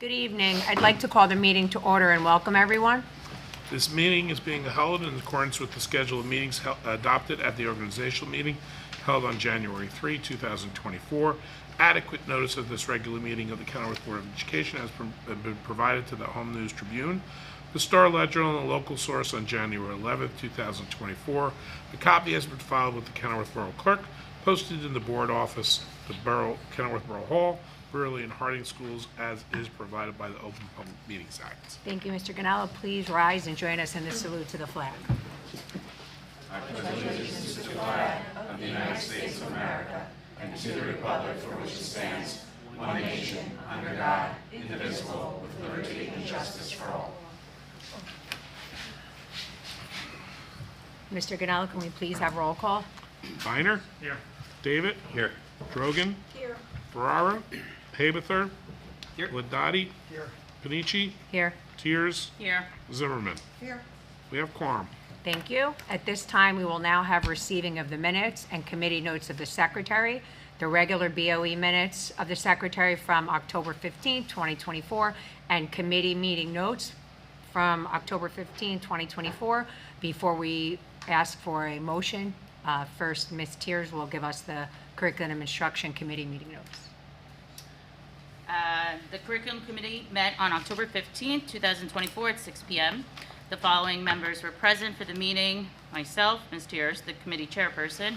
Good evening. I'd like to call the meeting to order and welcome everyone. This meeting is being held in accordance with the schedule of meetings adopted at the organizational meeting held on January 3, 2024. Adequate notice of this regular meeting of the Kenilworth Board of Education has been provided to the Home News Tribune, the Star Ledger, and the local source on January 11, 2024. A copy has been filed with the Kenilworth Borough Clerk, posted in the board office, the Kenilworth Borough Hall, Burley and Harding Schools, as is provided by the Open Public Meetings Act. Thank you, Mr. Ganello. Please rise and join us in the salute to the flag. Mr. Ganello, can we please have roll call? Viner? Here. David? Here. Drogan? Here. Ferrara? Haberther? Here. Ladati? Here. Panici? Here. Tiers? Here. Zimmerman? Here. We have quorum. Thank you. At this time, we will now have receiving of the minutes and committee notes of the secretary, the regular BOE minutes of the secretary from October 15, 2024, and committee meeting notes from October 15, 2024. Before we ask for a motion, first, Ms. Tiers will give us the Curriculum Instruction Committee meeting notes. The Curriculum Committee met on October 15th, 2024 at 6 p.m. The following members were present for the meeting: myself, Ms. Tiers, the committee chairperson,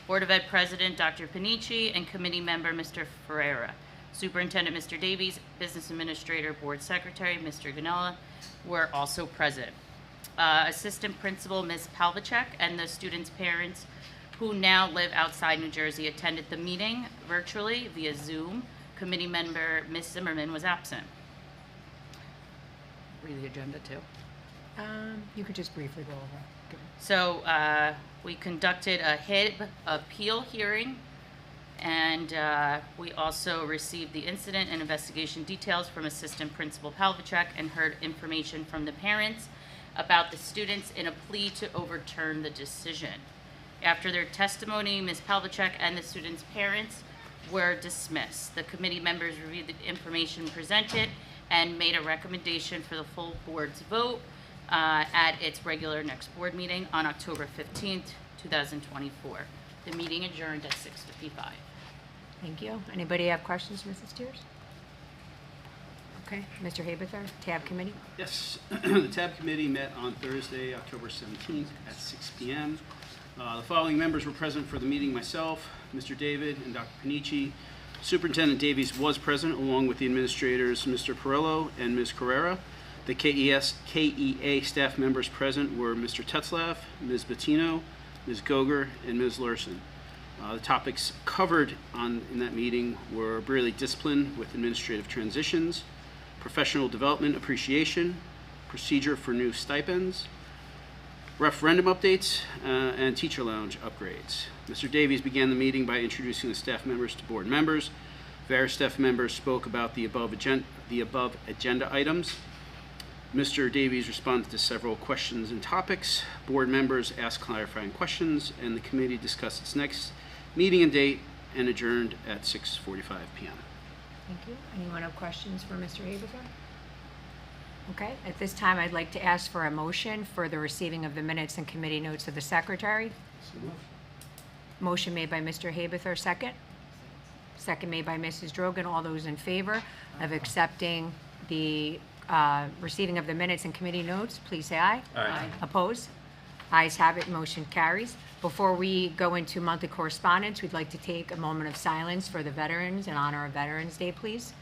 Board of Ed President Dr. Panici, and committee member Mr. Ferreira. Superintendent Mr. Davies, Business Administrator, Board Secretary Mr. Ganella were also present. Assistant Principal Ms. Palvacek and the students' parents who now live outside New Jersey attended the meeting virtually via Zoom. Committee member Ms. Zimmerman was absent. Read the agenda too. You could just briefly go over. So we conducted a HIB appeal hearing, and we also received the incident and investigation details from Assistant Principal Palvacek and heard information from the parents about the students in a plea to overturn the decision. After their testimony, Ms. Palvacek and the students' parents were dismissed. The committee members reviewed the information presented and made a recommendation for the full board's vote at its regular next board meeting on October 15th, 2024. The meeting adjourned at 6:55. Thank you. Anybody have questions, Mrs. Tiers? Okay, Mr. Haberther, TAB Committee. Yes, the TAB Committee met on Thursday, October 17th at 6 p.m. The following members were present for the meeting: myself, Mr. David, and Dr. Panici. Superintendent Davies was present, along with the administrators, Mr. Perillo and Ms. Carrera. The KEA staff members present were Mr. Tetzlaff, Ms. Bettino, Ms. Goger, and Ms. Larson. The topics covered in that meeting were really discipline with administrative transitions, professional development appreciation, procedure for new stipends, referendum updates, and teacher lounge upgrades. Mr. Davies began the meeting by introducing the staff members to board members. Various staff members spoke about the above agenda items. Mr. Davies responded to several questions and topics. Board members asked clarifying questions, and the committee discussed its next meeting and date and adjourned at 6:45 p.m. Thank you. Anyone have questions for Mr. Haberther? Okay, at this time, I'd like to ask for a motion for the receiving of the minutes and committee notes of the secretary. Motion made by Mr. Haberther, second. Second made by Mrs. Drogan. All those in favor of accepting the receiving of the minutes and committee notes, please say aye. Aye. Opposed? Ayes have it, motion carries. Before we go into monthly correspondence, we'd like to take a moment of silence for the veterans in honor of Veterans Day, please.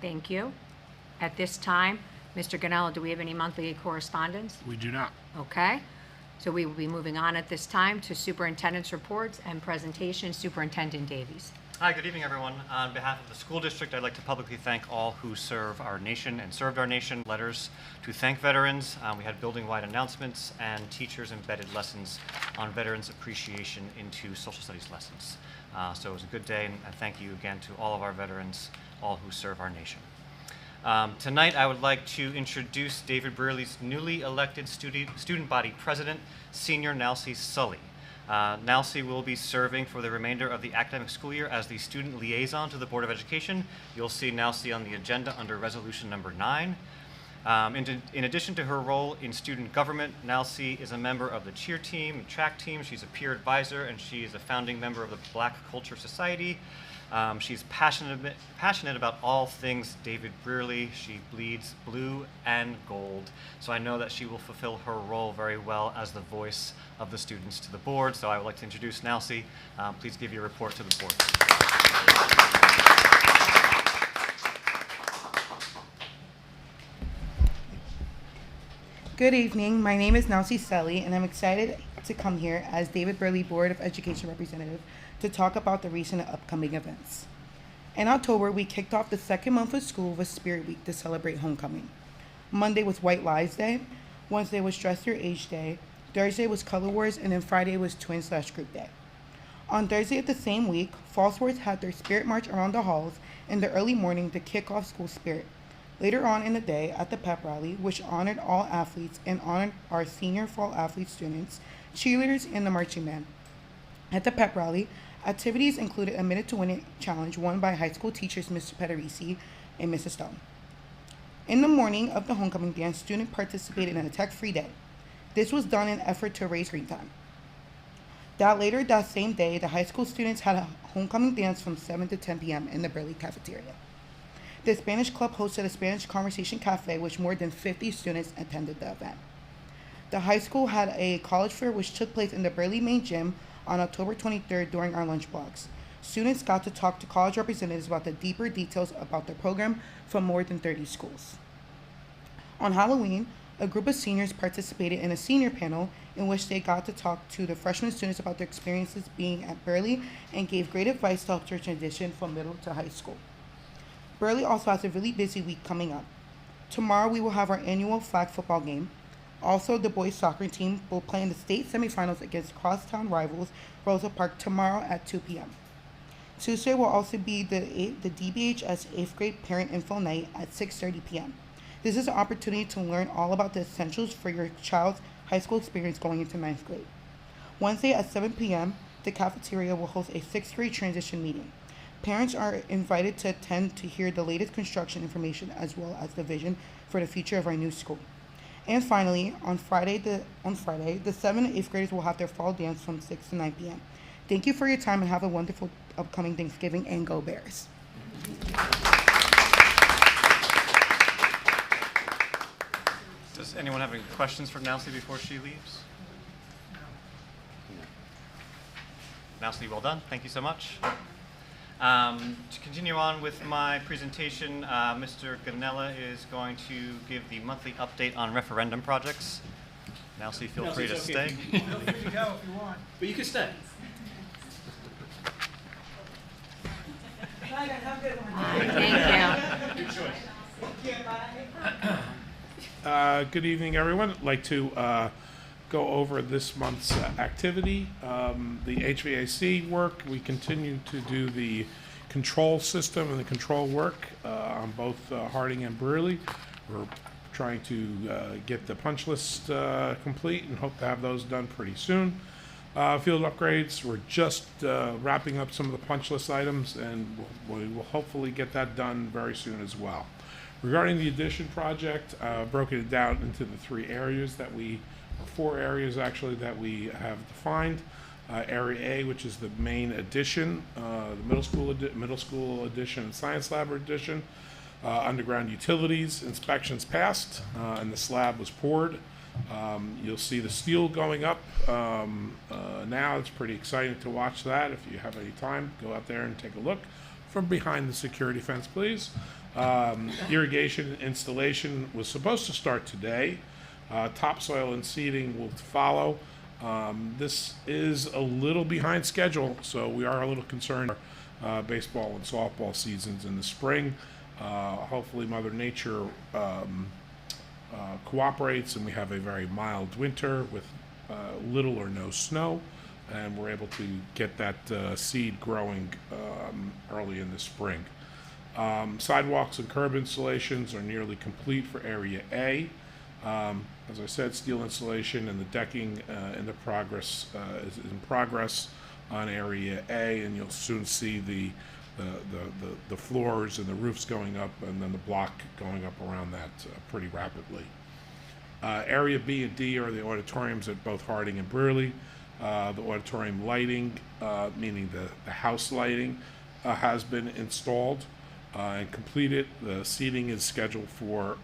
Thank you. At this time, Mr. Ganella, do we have any monthly correspondence? We do not. Okay. So we will be moving on at this time to superintendent's reports and presentations. Superintendent Davies. Hi, good evening, everyone. On behalf of the school district, I'd like to publicly thank all who serve our nation and served our nation. Letters to thank veterans. We had building-wide announcements, and teachers embedded lessons on veterans appreciation into social studies lessons. So it was a good day, and thank you again to all of our veterans, all who serve our nation. Tonight, I would like to introduce David Brearley's newly elected student body president, Senior Nalcy Sully. Nalcy will be serving for the remainder of the academic school year as the student liaison to the Board of Education. You'll see Nalcy on the agenda under resolution number 9. In addition to her role in student government, Nalcy is a member of the cheer team and track team. She's a peer advisor, and she is a founding member of the Black Culture Society. She's passionate about all things David Brearley. She bleeds blue and gold. So I know that she will fulfill her role very well as the voice of the students to the board. So I would like to introduce Nalcy. Please give your report to the board. Good evening. My name is Nalcy Sully, and I'm excited to come here as David Brearley Board of Education representative to talk about the recent upcoming events. In October, we kicked off the second month of school with Spirit Week to celebrate homecoming. Monday was White Lives Day, Wednesday was Dress Your Age Day, Thursday was Color Wars, and then Friday was Twin/Group Day. On Thursday of the same week, Fallsworth had their Spirit March around the halls in the early morning to kick off school spirit. Later on in the day, at the pep rally, which honored all athletes and honored our senior fall athlete students, cheerleaders, and the marching band. At the pep rally, activities included a Minute to Win It challenge won by high school teachers Mr. Pederisi and Mrs. Stone. In the morning of the homecoming dance, students participated in a tech-free day. This was done in an effort to raise screen time. Later that same day, the high school students had a homecoming dance from 7 to 10 p.m. in the Brearley cafeteria. The Spanish Club hosted a Spanish Conversation Cafe, which more than 50 students attended the event. The high school had a college fair which took place in the Brearley main gym on October 23rd during our lunch blocks. Students got to talk to college representatives about the deeper details about the program from more than 30 schools. On Halloween, a group of seniors participated in a senior panel in which they got to talk to the freshman students about their experiences being at Brearley and gave great advice to help their transition from middle to high school. Brearley also has a really busy week coming up. Tomorrow we will have our annual flag football game. Also, the boys soccer team will play in the state semifinals against crosstown rivals Rosa Park tomorrow at 2 p.m. Tuesday will also be the DBHS 8th grade parent info night at 6:30 p.m. This is an opportunity to learn all about the essentials for your child's high school experience going into 9th grade. Wednesday at 7 p.m., the cafeteria will host a 6th grade transition meeting. Parents are invited to attend to hear the latest construction information as well as the vision for the future of our new school. And finally, on Friday, the 7th and 8th graders will have their fall dance from 6 to 9 p.m. Thank you for your time and have a wonderful upcoming Thanksgiving, and go Bears. Does anyone have any questions for Nalcy before she leaves? Nalcy, well done. Thank you so much. To continue on with my presentation, Mr. Ganella is going to give the monthly update on referendum projects. Nalcy, feel free to stay. Feel free to go if you want. But you can stay. Bye, guys. Have a good one. Thank you. Good choice. Thank you. Bye. Good evening, everyone. I'd like to go over this month's activity. The HVAC work, we continue to do the control system and the control work on both Harding and Brearley. We're trying to get the punch list complete and hope to have those done pretty soon. Field upgrades, we're just wrapping up some of the punch list items, and we will hopefully get that done very soon as well. Regarding the addition project, broken it down into the 3 areas that we, or 4 areas actually, that we have defined. Area A, which is the main addition, the middle school addition and science lab addition. Underground utilities, inspections passed, and the slab was poured. You'll see the steel going up now. It's pretty exciting to watch that. If you have any time, go out there and take a look from behind the security fence, please. Irrigation installation was supposed to start today. Topsoil and seeding will follow. This is a little behind schedule, so we are a little concerned about baseball and softball seasons in the spring. Hopefully Mother Nature cooperates and we have a very mild winter with little or no snow, and we're able to get that seed growing early in the spring. Sidewalks and curb installations are nearly complete for Area A. As I said, steel installation and the decking is in progress on Area A, and you'll soon see the floors and the roofs going up, and then the block going up around that pretty rapidly. Area B and D are the auditoriums at both Harding and Brearley. The auditorium lighting, meaning the house lighting, has been installed and completed. The seating is scheduled for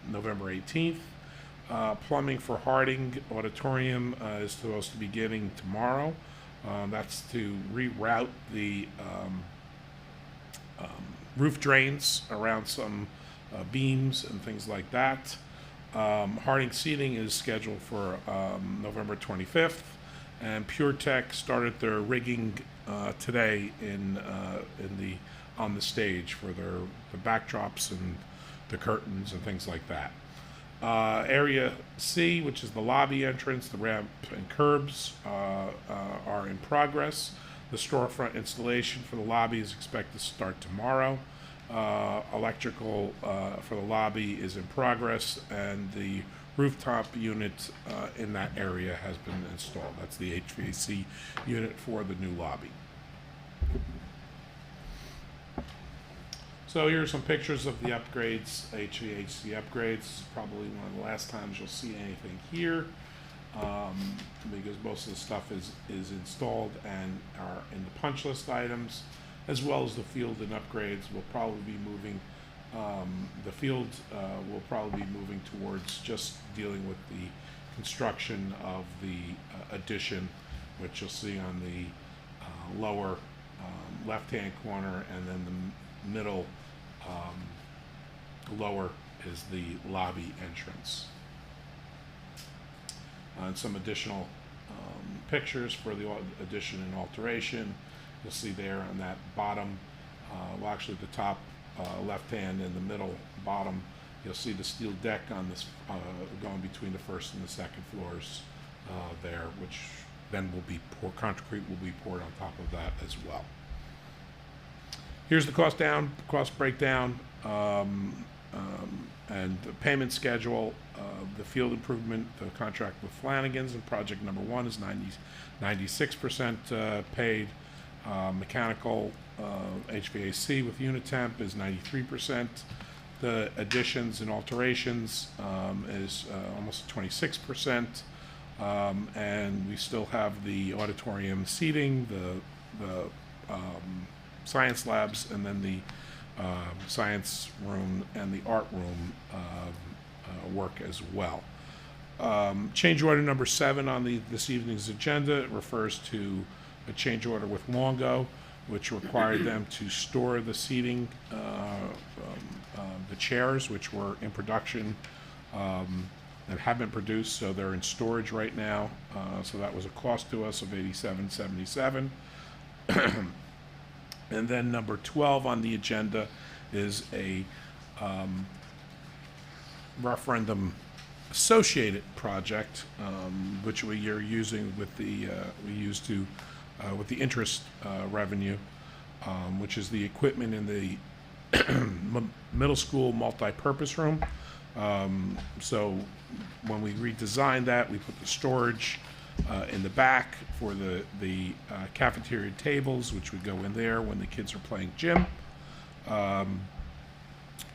November 18th. Plumbing for Harding Auditorium is supposed to be beginning tomorrow. That's to reroute the roof drains around some beams and things like that. Harding seating is scheduled for November 25th, and PureTech started their rigging today on the stage for the backdrops and the curtains and things like that. Area C, which is the lobby entrance, the ramp and curbs are in progress. The storefront installation for the lobby is expected to start tomorrow. Electrical for the lobby is in progress, and the rooftop unit in that area has been installed. That's the HVAC unit for the new lobby. So here are some pictures of the upgrades, HVAC upgrades. Probably one of the last times you'll see anything here, because most of the stuff is installed and are in the punch list items, as well as the field and upgrades. We'll probably be moving, the field will probably be moving towards just dealing with the construction of the addition, which you'll see on the lower left-hand corner, and then the middle lower is the lobby entrance. And some additional pictures for the addition and alteration. You'll see there on that bottom, well, actually the top left hand and the middle bottom, you'll see the steel deck on this going between the first and the second floors there, which then will be concrete will be poured on top of that as well. Here's the cost breakdown, and the payment schedule. The field improvement, the contract with Flanagan's and project number 1 is 96% paid. Mechanical HVAC with Unitemp is 93%. The additions and alterations is almost 26%. And we still have the auditorium seating, the science labs, and then the science room and the art room work as well. Change order number 7 on this evening's agenda refers to a change order with Longo, which required them to store the seating, the chairs, which were in production and have been produced, so they're in storage right now. So that was a cost to us of $87.77. And then number 12 on the agenda is a referendum associated project, which we are using with the with the interest revenue, which is the equipment in the middle school multi-purpose room. So when we redesigned that, we put the storage in the back for the cafeteria tables, which would go in there when the kids are playing gym,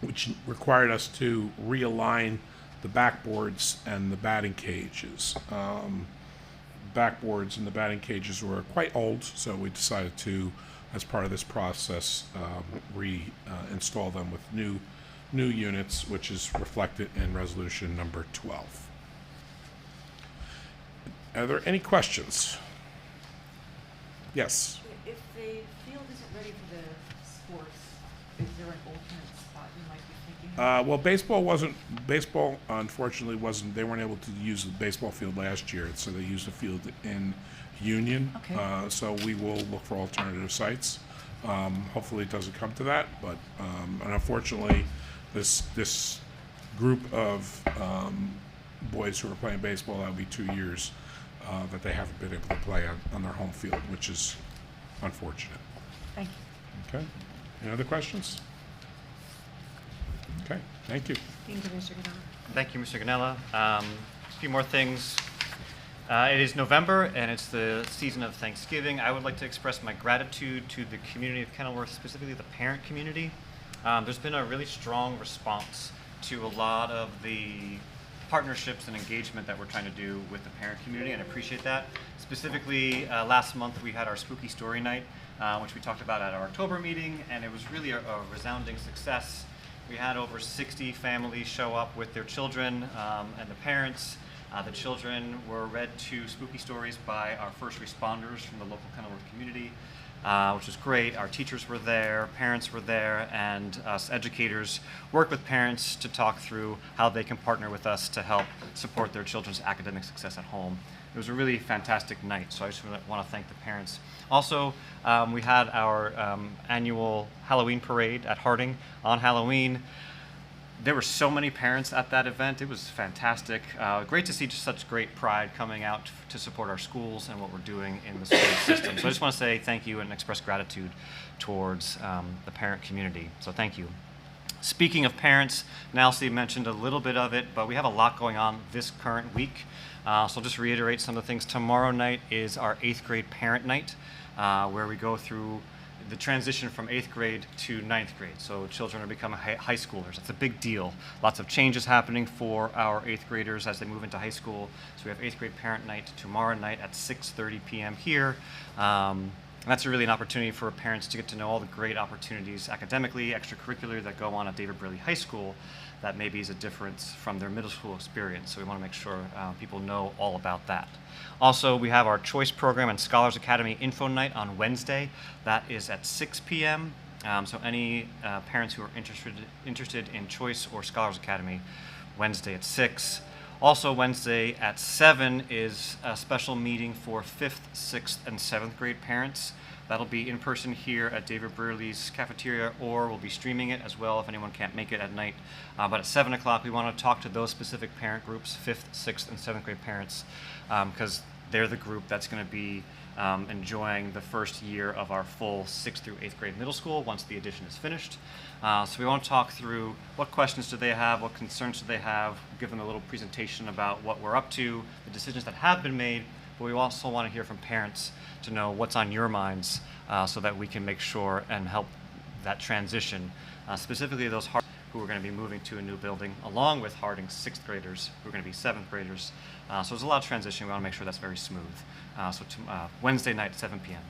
which required us to realign the backboards and the batting cages. Backboards and the batting cages were quite old, so we decided to, as part of this process, reinstall them with new units, which is reflected in resolution number 12. Are there any questions? Yes. If the field isn't ready for the sports, is there an alternate spot you might be thinking of? Well, baseball unfortunately wasn't, they weren't able to use the baseball field last year, so they used the field in Union. Okay. So we will look for alternative sites. Hopefully it doesn't come to that, but and unfortunately this group of boys who are playing baseball, that'll be 2 years that they haven't been able to play on their home field, which is unfortunate. Thank you. Okay. Any other questions? Thank you. Thank you, Mr. Ganala. Thank you, Mr. Ganella. A few more things. It is November, and it's the season of Thanksgiving. I would like to express my gratitude to the community of Kenilworth, specifically the parent community. There's been a really strong response to a lot of the partnerships and engagement that we're trying to do with the parent community, and I appreciate that. Specifically, last month we had our Spooky Story Night, which we talked about at our October meeting, and it was really a resounding success. We had over 60 families show up with their children and the parents. The children were read to spooky stories by our first responders from the local Kenilworth community, which was great. Our teachers were there, parents were there, and us educators worked with parents to talk through how they can partner with us to help support their children's academic success at home. It was a really fantastic night, so I just want to thank the parents. Also, we had our annual Halloween parade at Harding on Halloween. There were so many parents at that event. It was fantastic. Great to see just such great pride coming out to support our schools and what we're doing in the school system. So I just want to say thank you and express gratitude towards the parent community. So thank you. Speaking of parents, Nancy mentioned a little bit of it, but we have a lot going on this current week. So I'll just reiterate some of the things. Tomorrow night is our 8th grade parent night, where we go through the transition from 8th grade to 9th grade. So children are becoming high schoolers. That's a big deal. Lots of changes happening for our 8th graders as they move into high school. So we have 8th grade parent night tomorrow night at 6:30 p.m. here. And that's really an opportunity for parents to get to know all the great opportunities academically, extracurricular that go on at David Burley High School that maybe is a difference from their middle school experience. So we want to make sure people know all about that. Also, we have our Choice Program and Scholars Academy Info Night on Wednesday. That is at 6 p.m. So any parents who are interested in Choice or Scholars Academy, Wednesday at 6. Also Wednesday at 7 is a special meeting for 5th, 6th, and 7th grade parents. That'll be in person here at David Burley's cafeteria, or we'll be streaming it as well if anyone can't make it at night. But at 7 o'clock, we want to talk to those specific parent groups, 5th, 6th, and 7th grade parents, because they're the group that's going to be enjoying the first year of our full 6th through 8th grade middle school once the addition is finished. So we want to talk through what questions do they have, what concerns do they have, give them a little presentation about what we're up to, the decisions that have been made, but we also want to hear from parents to know what's on your minds so that we can make sure and help that transition, specifically those who are going to be moving to a new building, along with Harding's 6th graders who are going to be 7th graders. So there's a lot of transition. We want to make sure that's very smooth. So Wednesday night at 7 p.m.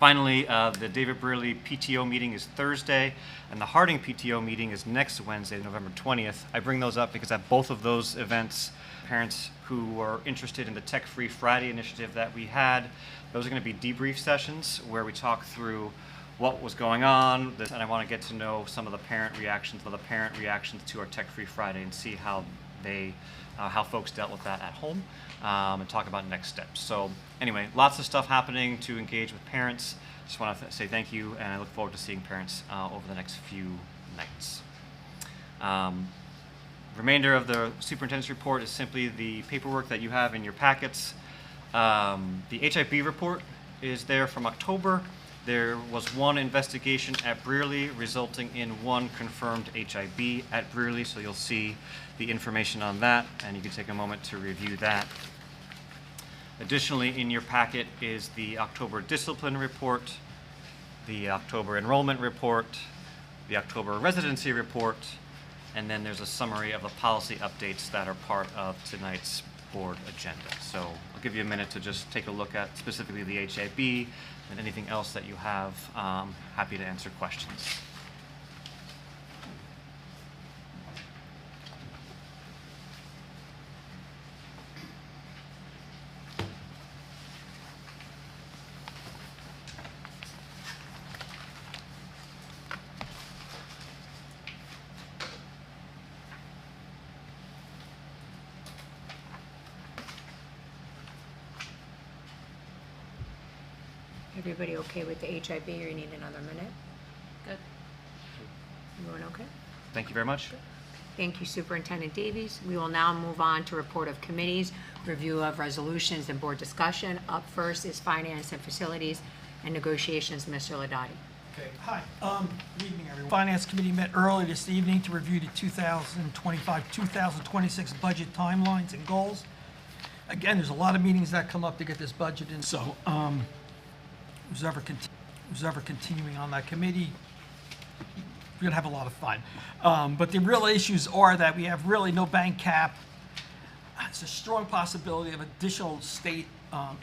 Finally, the David Burley PTO meeting is Thursday, and the Harding PTO meeting is next Wednesday, November 20th. I bring those up because at both of those events, parents who are interested in the Tech Free Friday initiative that we had, those are going to be debrief sessions where we talk through what was going on, and I want to get to know some of the parent reactions, to our Tech Free Friday and see how how folks dealt with that at home, and talk about next steps. So anyway, lots of stuff happening to engage with parents. Just want to say thank you, and I look forward to seeing parents over the next few nights. Remainder of the superintendent's report is simply the paperwork that you have in your packets. The HIB report is there from October. There was one investigation at Brearley resulting in one confirmed HIB at Brearley, so you'll see the information on that, and you can take a moment to review that. Additionally, in your packet is the October discipline report, the October enrollment report, the October residency report, and then there's a summary of the policy updates that are part of tonight's board agenda. So I'll give you a minute to just take a look at specifically the HIB and anything else that you have. Happy to answer questions. Everybody okay with the HIB, or you need another minute? Good. Everyone okay? Thank you very much. Thank you, Superintendent Davies. We will now move on to report of committees, review of resolutions, and board discussion. Up first is Finance and Facilities and Negotiations, Mr. Ladati. Okay, hi. Good evening, everyone. Finance Committee met early this evening to review the 2025-2026 budget timelines and goals. Again, there's a lot of meetings that come up to get this budget in, so who's ever continuing on that committee, we're gonna have a lot of fun. But the real issues are that we have really no bank cap. It's a strong possibility of additional state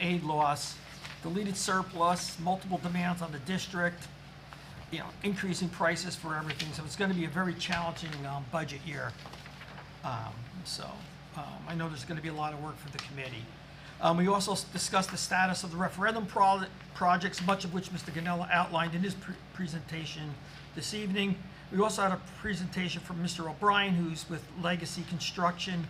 aid loss, deleted surplus, multiple demands on the district, increasing prices for everything. So it's going to be a very challenging budget year. I know there's going to be a lot of work for the committee. We also discussed the status of the referendum projects, much of which Mr. Ganella outlined in his presentation this evening. We also had a presentation from Mr. O'Brien, who's with Legacy Construction,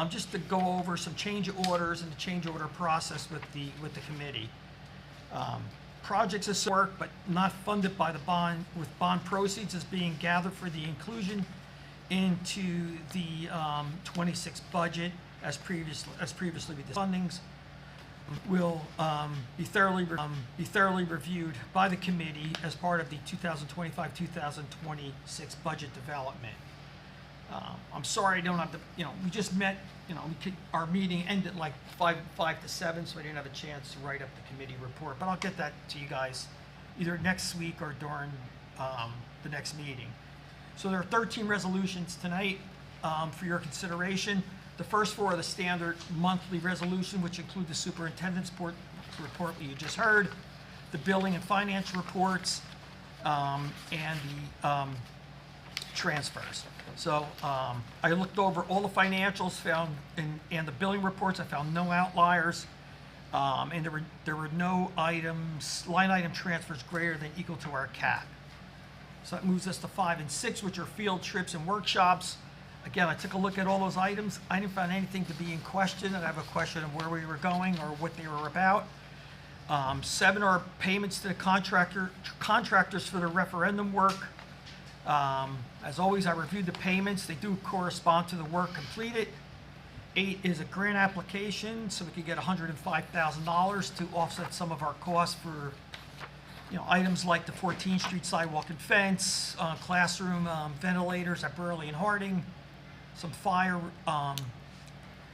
just to go over some change orders and the change order process with the committee. Projects of work, but not funded by the bond, with bond proceeds is being gathered for the inclusion into the 26 budget as previously with the fundings will be thoroughly reviewed by the committee as part of the 2025-2026 budget development. I'm sorry I don't have the, we just met, our meeting ended like 5 to 7, so I didn't have a chance to write up the committee report, but I'll get that to you guys either next week or during the next meeting. So there are 13 resolutions tonight for your consideration. The first 4 are the standard monthly resolution, which include the superintendent's report that you just heard, the billing and financial reports, and the transfers. So I looked over all the financials, and the billing reports. I found no outliers, and there were no line item transfers greater than equal to our cap. So that moves us to 5 and 6, which are field trips and workshops. Again, I took a look at all those items. I didn't find anything to be in question, and I have a question of where we were going or what they were about. 7 are payments to the contractors for the referendum work. As always, I reviewed the payments. They do correspond to the work completed. 8 is a grant application, so we could get $105,000 to offset some of our costs for, items like the 14th Street sidewalk and fence, classroom ventilators at Burley and Harding, some fire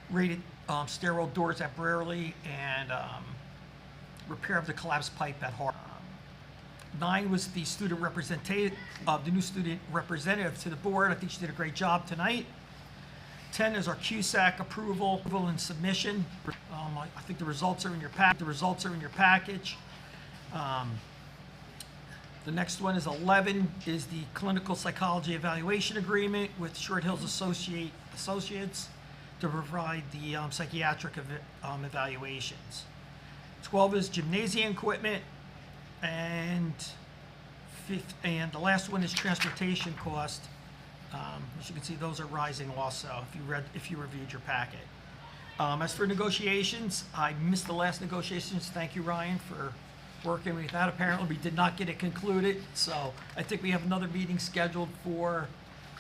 rated stairwell doors at Burley, and repair of the collapsed pipe at Harding. 9 was the the new student representative to the board. I think she did a great job tonight. 10 is our QSAC approval and submission. I think the results are in your package. The next one is 11 is the clinical psychology evaluation agreement with Short Hills Associates to provide the psychiatric evaluations. 12 is gymnasium equipment. And the last one is transportation cost. As you can see, those are rising also if you reviewed your packet. As for negotiations, I missed the last negotiations. Thank you, Ryan, for working with that. Apparently, we did not get it concluded, so I think we have another meeting scheduled for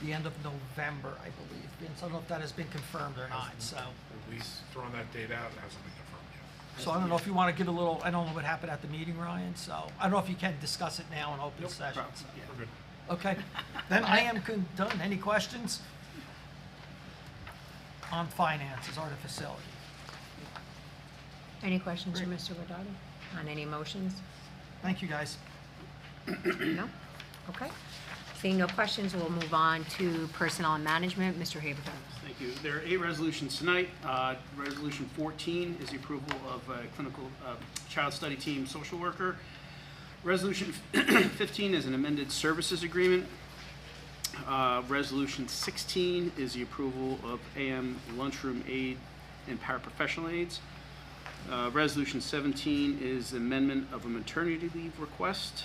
the end of November, I believe. And so I don't know if that has been confirmed or not. So, At least throwing that date out, it hasn't been confirmed yet. so I don't know if you want to give a little. I don't know what happened at the meeting, Ryan. So I don't know if you can discuss it now in open session. So. We're good. Okay, then I am done. Any questions on finances or the facility? Any questions for Mr. Guardado on any motions? Thank you, guys. No? Okay. Seeing no questions, we'll move on to personnel and management. Mr. Haberton. Thank you. There are 8 resolutions tonight. Resolution 14 is the approval of a clinical child study team social worker. Resolution 15 is an amended services agreement. Resolution 16 is the approval of AM lunchroom aid and paraprofessional aides. Resolution 17 is amendment of a maternity leave request.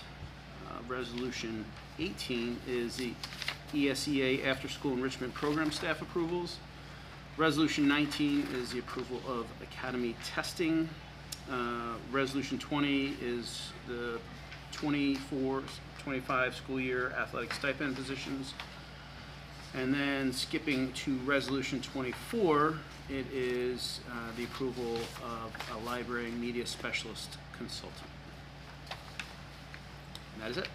Resolution 18 is the ESEA after-school enrichment program staff approvals. Resolution 19 is the approval of academy testing. Resolution 20 is the 24-25 school year athletic stipend positions. And then skipping to resolution 24, it is the approval of a library media specialist consultant. And that is it.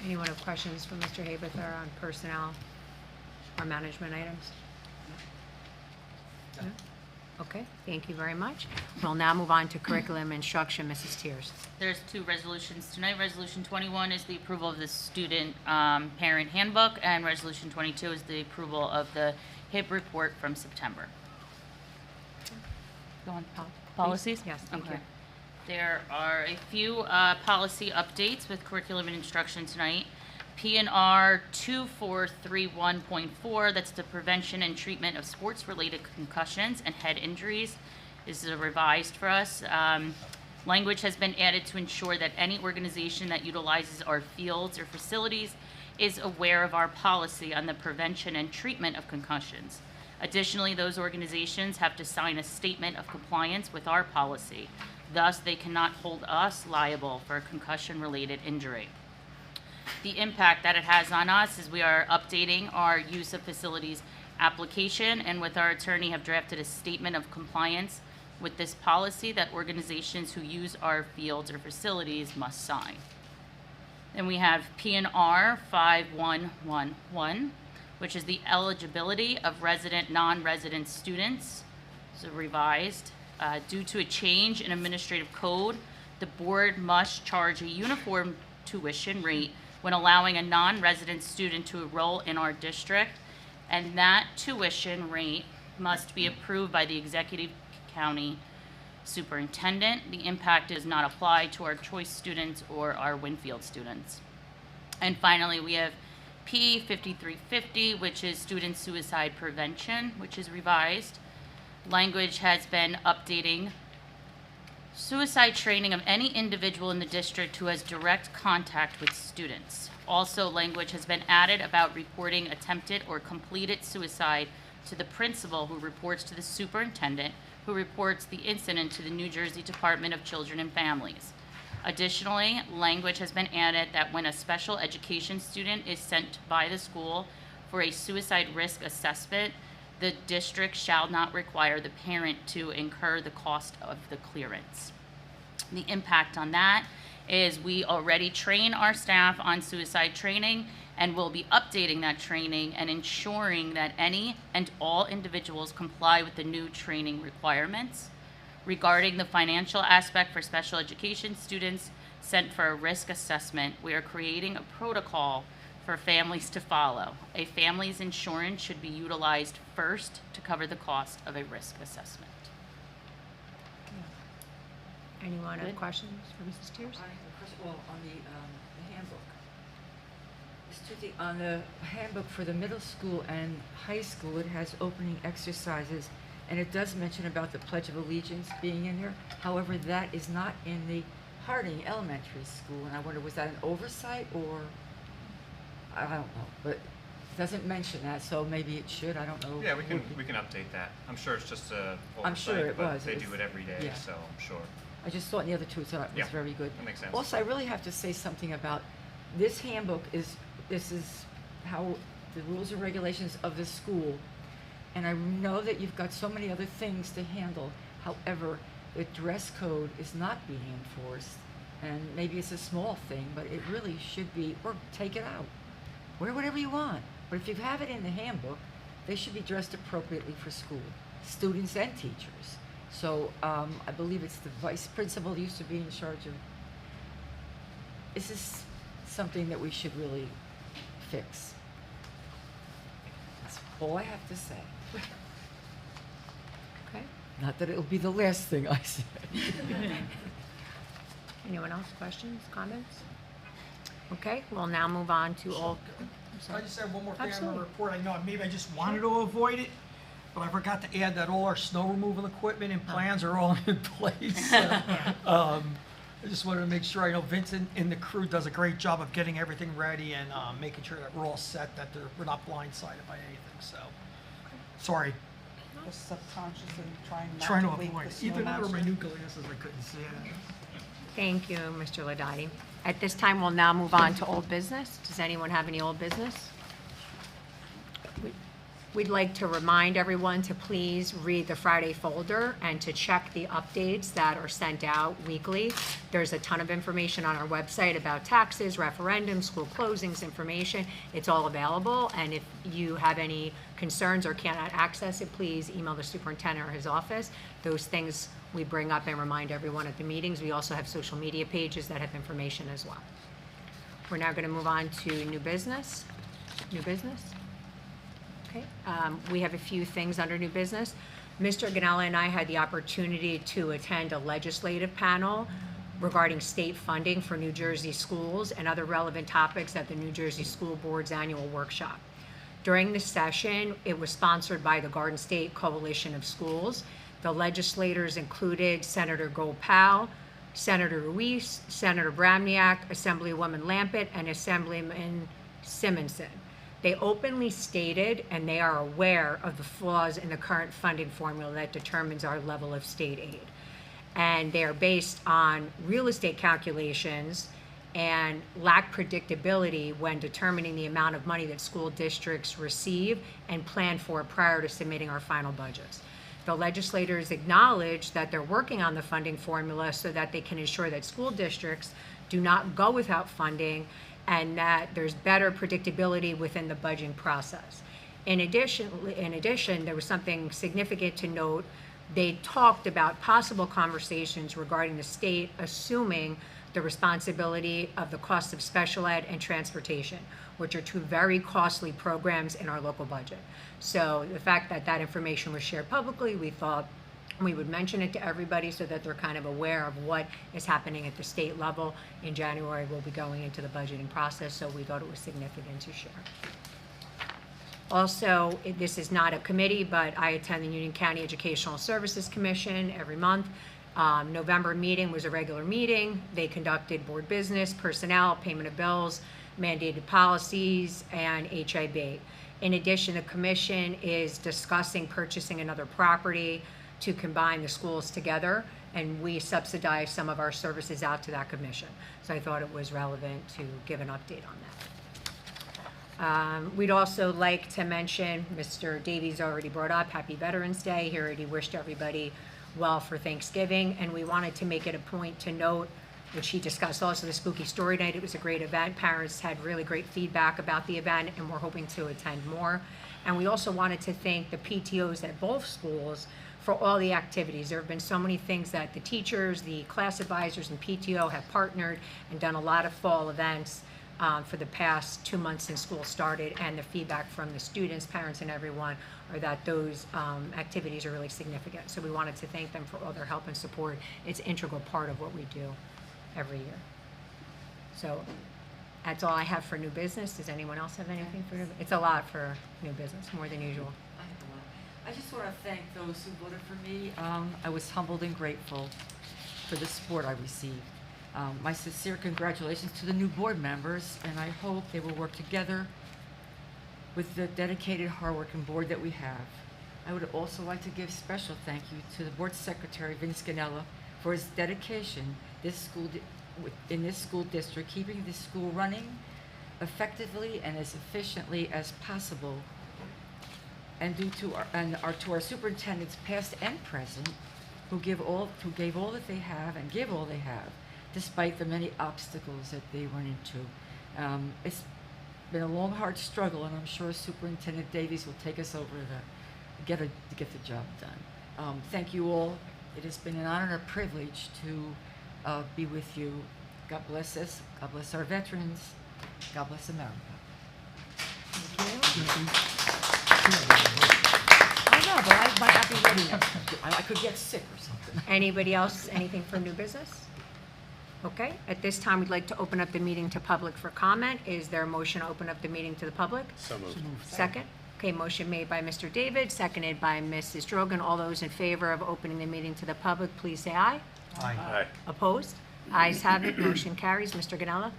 Anyone have questions for Mr. Haberther on personnel or management items? No? Okay, thank you very much. We'll now move on to curriculum instruction. Mrs. Tiers. There's two resolutions tonight. Resolution 21 is the approval of the student parent handbook, and Resolution 22 is the approval of the HIB report from September. Go on, policies? Yes, thank you. Okay. There are a few policy updates with curriculum and instruction tonight. P&R 2431.4, that's the prevention and treatment of sports-related concussions and head injuries, is revised for us. Language has been added to ensure that any organization that utilizes our fields or facilities is aware of our policy on the prevention and treatment of concussions. Additionally, those organizations have to sign a statement of compliance with our policy. Thus, they cannot hold us liable for a concussion-related injury. The impact that it has on us is we are updating our use of facilities application, and with our attorney have drafted a statement of compliance with this policy that organizations who use our fields or facilities must sign. Then we have P&R 5111, which is the eligibility of resident, non-resident students. So revised. Due to a change in administrative code, the board must charge a uniform tuition rate when allowing a non-resident student to enroll in our district, and that tuition rate must be approved by the executive county superintendent. The impact does not apply to our choice students or our Winfield students. And finally, we have P5350, which is student suicide prevention, which is revised. Language has been updating suicide training of any individual in the district who has direct contact with students. Also, language has been added about reporting attempted or completed suicide to the principal, who reports to the superintendent, who reports the incident to the New Jersey Department of Children and Families. Additionally, language has been added that when a special education student is sent by the school for a suicide risk assessment, the district shall not require the parent to incur the cost of the clearance. The impact on that is we already train our staff on suicide training, and we'll be updating that training and ensuring that any and all individuals comply with the new training requirements. Regarding the financial aspect for special education students sent for a risk assessment, we are creating a protocol for families to follow. A family's insurance should be utilized first to cover the cost of a risk assessment. Anyone have Good. questions for Mrs. Tiers? I have a question, well, on the handbook. On the handbook for the middle school and high school, it has opening exercises, and it does mention about the Pledge of Allegiance being in there. However, that is not in the Harding Elementary School, and I wonder, was that an oversight, or, I don't know, but it doesn't mention that, so maybe it should, I don't know. Yeah, we can update that. I'm sure it's just a I'm sure oversight, it but was. they It do was- it every day, yeah. so I'm sure. I just thought in the other two, so that was Yeah, very good. that makes sense. Also, I really have to say something about, this handbook this is how the rules and regulations of the school, and I know that you've got so many other things to handle. However, the dress code is not being enforced, and maybe it's a small thing, but it really should be, or take it out. Wear whatever you want, but if you have it in the handbook, they should be dressed appropriately for school, students and teachers. So I believe it's the vice principal used to be in charge of. This is something that we should really fix. That's all I have to say. Okay. Not that it'll be the last thing I say. Anyone else? Questions, comments? Okay, we'll now move on to all. I just have one more thing on Absolutely. the report. I know maybe I just wanted to avoid it, but I forgot to add that all our snow removal equipment and plans are all in place. I just wanted to make sure. I know Vincent and the crew does a great job of getting everything ready and making sure that we're all set, that we're not blindsided by anything. So, sorry. Was subconscious and Trying to not to wake avoid the it. snow Either that or my monster. new glasses, I couldn't see it. Thank you, Mr. Ladati. At this time, we'll now move on to old business. Does anyone have any old business? We'd like to remind everyone to please read the Friday folder and to check the updates that are sent out weekly. There's a ton of information on our website about taxes, referendums, school closings, information. It's all available, and if you have any concerns or cannot access it, please email the superintendent or his office. Those things we bring up and remind everyone at the meetings. We also have social media pages that have information as well. We're now going to move on to new business. New business? Okay, we have a few things under new business. Mr. Ganella and I had the opportunity to attend a legislative panel regarding state funding for New Jersey schools and other relevant topics at the New Jersey School Board's annual workshop. During the session, it was sponsored by the Garden State Coalition of Schools. The legislators included Senator Gopal, Senator Ruiz, Senator Bramniak, Assemblywoman Lampett, and Assemblyman Simonson. They openly stated, and they are aware of the flaws in the current funding formula that determines our level of state aid. And they are based on real estate calculations and lack predictability when determining the amount of money that school districts receive and plan for prior to submitting our final budgets. The legislators acknowledge that they're working on the funding formula so that they can ensure that school districts do not go without funding and that there's better predictability within the budgeting process. In addition, there was something significant to note. They talked about possible conversations regarding the state assuming the responsibility of the cost of special ed and transportation, which are two very costly programs in our local budget. So the fact that that information was shared publicly, we thought we would mention it to everybody so that they're kind of aware of what is happening at the state level. In January, we'll be going into the budgeting process, so we thought it was significant to share. Also, this is not a committee, but I attend the Union County Educational Services Commission every month. November meeting was a regular meeting. They conducted board business, personnel, payment of bills, mandated policies, and HIB. In addition, the commission is discussing purchasing another property to combine the schools together, and we subsidize some of our services out to that commission. So I thought it was relevant to give an update on that. We'd also like to mention, Mr. Davies already brought up Happy Veterans Day. He already wished everybody well for Thanksgiving, and we wanted to make it a point to note, which he discussed also, the Spooky Story Night. It was a great event. Parents had really great feedback about the event, and we're hoping to attend more. And we also wanted to thank the PTOs at both schools for all the activities. There have been so many things that the teachers, the class advisors, and PTO have partnered and done a lot of fall events for the past 2 months since school started, and the feedback from the students, parents, and everyone are that those activities are really significant. So we wanted to thank them for all their help and support. It's an integral part of what we do every year. So that's all I have for new business. Does anyone else have anything for new? It's a lot for new business, more than usual. I have a lot. I just want to thank those who voted for me. I was humbled and grateful for the support I received. My sincere congratulations to the new board members, and I hope they will work together with the dedicated, hardworking board that we have. I would also like to give special thank you to the board secretary, Vince Ganella, for his dedication in this school district, keeping this school running effectively and as efficiently as possible. And to our superintendents, past and present, who gave all that they have and give all they have, despite the many obstacles that they run into. It's been a long, hard struggle, and I'm sure Superintendent Davies will take us over to get the job done. Thank you all. It has been an honor and a privilege to be with you. God bless us. God bless our veterans. God bless America. I know, but I might not be ready yet. I could get sick or something. Anybody else, anything for new business? Okay, at this time, we'd like to open up the meeting to public for comment. Is there a motion to open up the meeting to the public? So moved. Second? Okay, motion made by Mr. David, seconded by Mrs. Drogan. All those in favor of opening the meeting to the public, please say aye. Aye. Opposed? Ayes have it, motion carries. Mr. Ganella?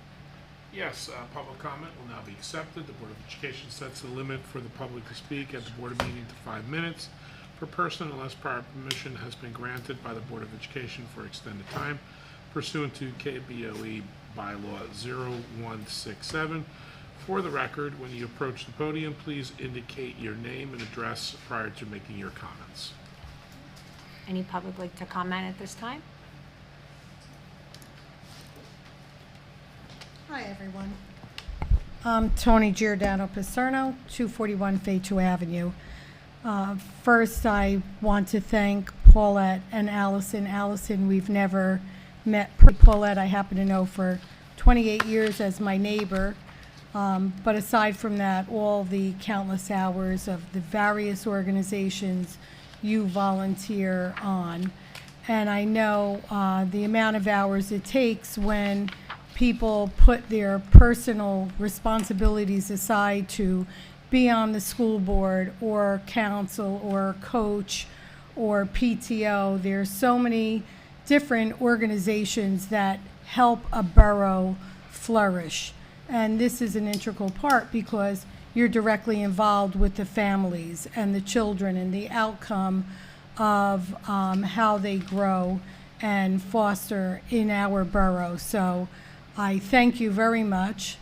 Yes, public comment will now be accepted. The Board of Education sets the limit for the public to speak at the Board of Meeting to 5 minutes per person unless prior permission has been granted by the Board of Education for extended time pursuant to KBOE Bylaw 0167 For the record, when you approach the podium, please indicate your name and address prior to making your comments. Any public like to comment at this time? Hi, everyone. I'm Tony Giordano Paserno, 241 Fayette Avenue. First, I want to thank Paulette and Allison. Allison, we've never met. Paulette, I happen to know for 28 years as my neighbor. But aside from that, all the countless hours of the various organizations you volunteer on. And I know the amount of hours it takes when people put their personal responsibilities aside to be on the school board or council or coach or PTO. There's so many different organizations that help a borough flourish. And this is an integral part because you're directly involved with the families and the children and the outcome of how they grow and foster in our borough. So I thank you very much.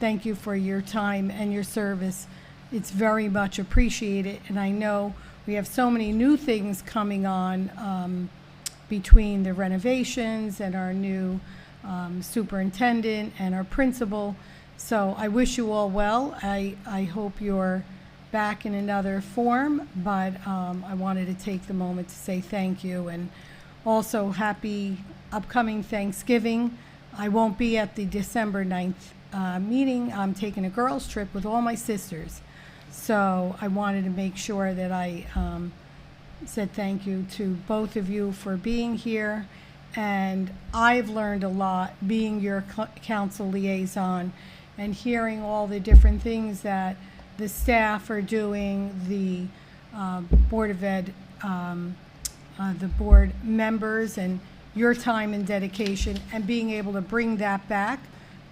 Thank you for your time and your service. It's very much appreciated. And I know we have so many new things coming on between the renovations and our new superintendent and our principal. So I wish you all well. I hope you're back in another form, but I wanted to take the moment to say thank you, and also happy upcoming Thanksgiving. I won't be at the December 9th meeting. I'm taking a girls' trip with all my sisters. So I wanted to make sure that I said thank you to both of you for being here. And I've learned a lot being your council liaison and hearing all the different things that the staff are doing, the Board of Ed, the board members, and your time and dedication, and being able to bring that back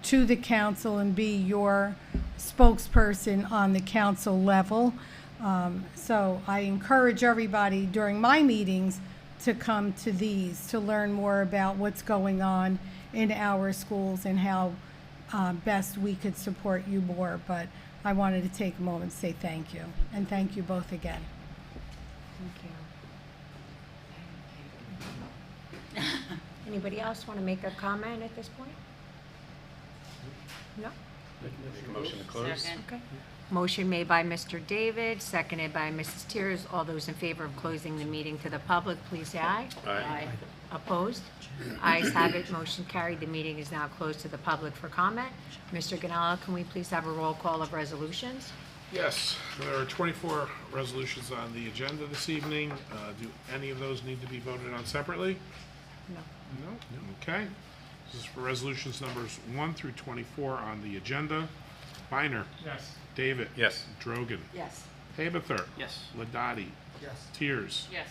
to the council and be your spokesperson on the council level. So I encourage everybody during my meetings to come to these, to learn more about what's going on in our schools and how best we could support you more. But I wanted to take a moment to say thank you, and thank you both again. Thank you. Anybody else want to make a comment at this point? No? Make a motion to close. Second. Okay. Motion made by Mr. David, seconded by Mrs. Tiers. All those in favor of closing the meeting to the public, please say aye. Aye. Opposed? Ayes have it, motion carried. The meeting is now closed to the public for comment. Mr. Ganella, can we please have a roll call of resolutions? Yes, there are 24 resolutions on the agenda this evening. Do any of those need to be voted on separately? No. No? Okay. This is for resolutions numbers 1 through 24 on the agenda. Biner. Yes. David. Yes. Drogan. Yes. Habather. Yes. Ladati. Yes. Tiers. Yes.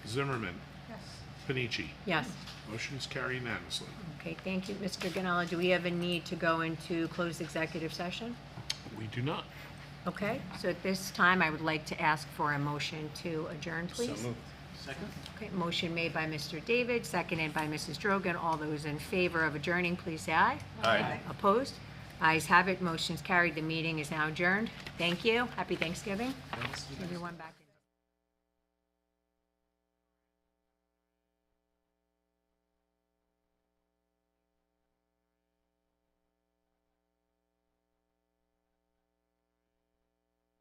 Zimmerman. Yes. Panici. Yes. Motion's carried unanimously. Okay, thank you, Mr. Ganella. Do we have a need to go into closed executive session? We do not. Okay, so at this time, I would like to ask for a motion to adjourn, please. So moved. Second? Okay, motion made by Mr. David, seconded by Mrs. Drogan. All those in favor of adjourning, please say aye. Aye. Opposed? Ayes have it, motion's carried. The meeting is now adjourned. Thank you. Happy Thanksgiving. Everyone back.